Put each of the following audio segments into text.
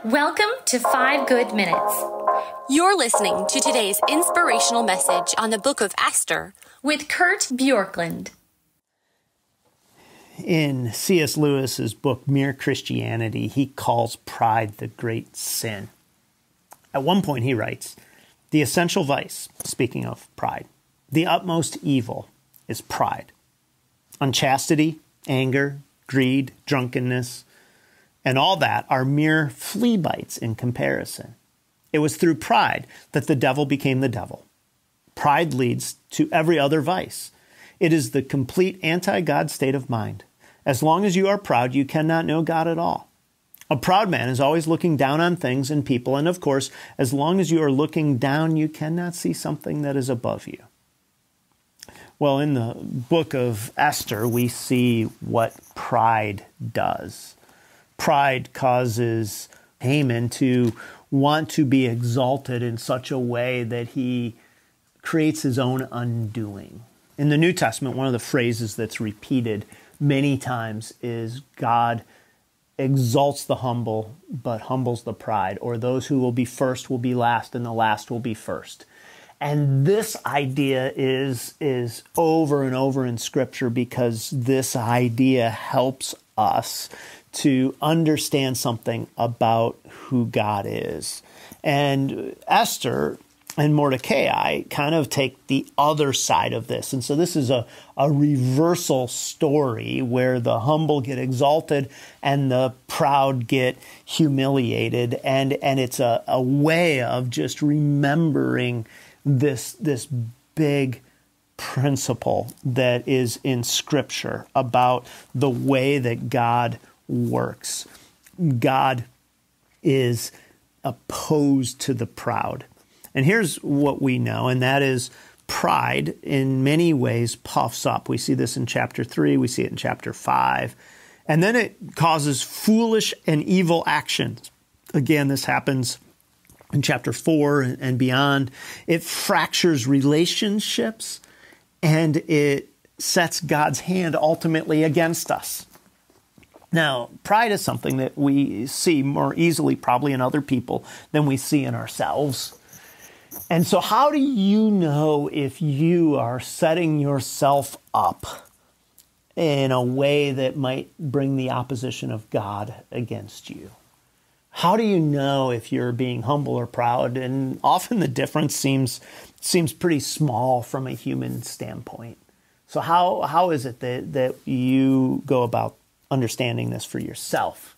Welcome to 5 Good Minutes. You're listening to today's inspirational message on the book of Esther with Kurt Bjorklund. In C.S. Lewis's book, Mere Christianity, he calls pride the great sin. At one point he writes, the essential vice, speaking of pride, the utmost evil is pride. Unchastity, anger, greed, drunkenness, and all that are mere flea bites in comparison. It was through pride that the devil became the devil. Pride leads to every other vice. It is the complete anti-God state of mind. As long as you are proud, you cannot know God at all. A proud man is always looking down on things and people, and of course, as long as you are looking down, you cannot see something that is above you. Well, in the book of Esther, we see what pride does. Pride causes Haman to want to be exalted in such a way that he creates his own undoing. In the New Testament, one of the phrases that's repeated many times is God exalts the humble, but humbles the pride, or those who will be first will be last, and the last will be first. And this idea is over and over in Scripture because this idea helps us to understand something about who God is. And Esther and Mordecai kind of take the other side of this. And so this is a reversal story where the humble get exalted and the proud get humiliated. And it's a way of just remembering this big principle that is in Scripture about the way that God works. God is opposed to the proud. And here's what we know, and that is pride in many ways puffs up. We see this in chapter 3, we see it in chapter 5. And then it causes foolish and evil actions. Again, this happens in chapter 4 and beyond. It fractures relationships, and it sets God's hand ultimately against us. Now, pride is something that we see more easily probably in other people than we see in ourselves. And so how do you know if you are setting yourself up in a way that might bring the opposition of God against you? How do you know if you're being humble or proud? And often the difference seems pretty small from a human standpoint. So how is it that you go about understanding this for yourself?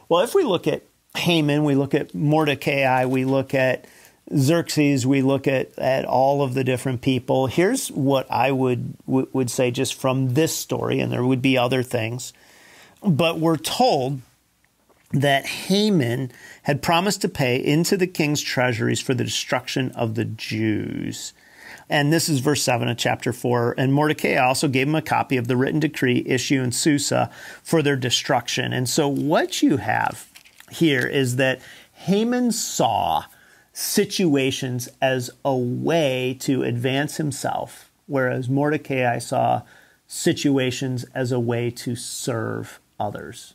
Well, if we look at Haman, we look at Mordecai, we look at Xerxes, we look at all of the different people. Here's what I would say just from this story, and there would be other things. But we're told that Haman had promised to pay into the king's treasuries for the destruction of the Jews. And this is verse 7 of chapter 4. And Mordecai also gave him a copy of the written decree issued in Susa for their destruction. And so what you have here is that Haman saw situations as a way to advance himself, whereas Mordecai saw situations as a way to serve others.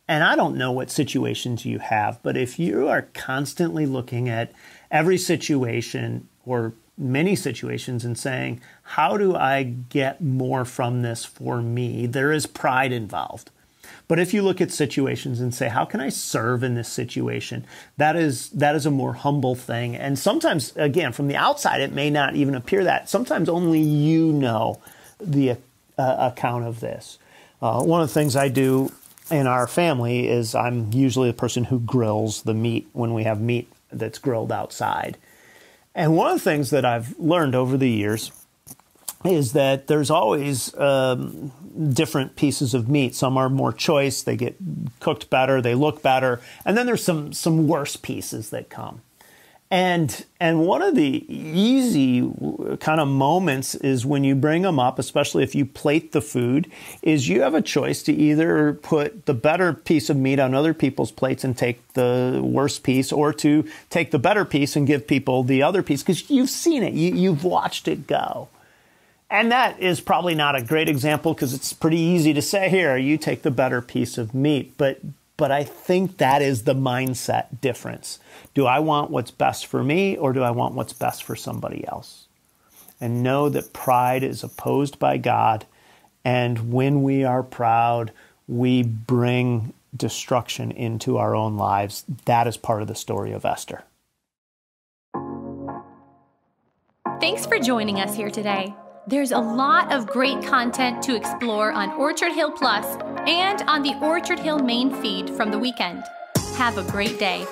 And I don't know what situations you have, but if you are constantly looking at every situation or many situations and saying, how do I get more from this for me? There is pride involved. But if you look at situations and say, how can I serve in this situation? That is a more humble thing. And sometimes, again, from the outside, it may not even appear that. Sometimes only you know the account of this. One of the things I do in our family is I'm usually the person who grills the meat when we have meat that's grilled outside. And one of the things that I've learned over the years is that there's always different pieces of meat. Some are more choice, they get cooked better, they look better, and then there's some worse pieces that come. And one of the easy kind of moments is when you bring them up, especially if you plate the food, is you have a choice to either put the better piece of meat on other people's plates and take the worst piece, or to take the better piece and give people the other piece, because you've seen it, you've watched it go. And that is probably not a great example because it's pretty easy to say, here, you take the better piece of meat. But But I think that is the mindset difference. Do I want what's best for me, or do I want what's best for somebody else? And know that pride is opposed by God. And when we are proud, we bring destruction into our own lives. That is part of the story of Esther. Thanks for joining us here today. There's a lot of great content to explore on Orchard Hill Plus and on the Orchard Hill main feed from the weekend. Have a great day.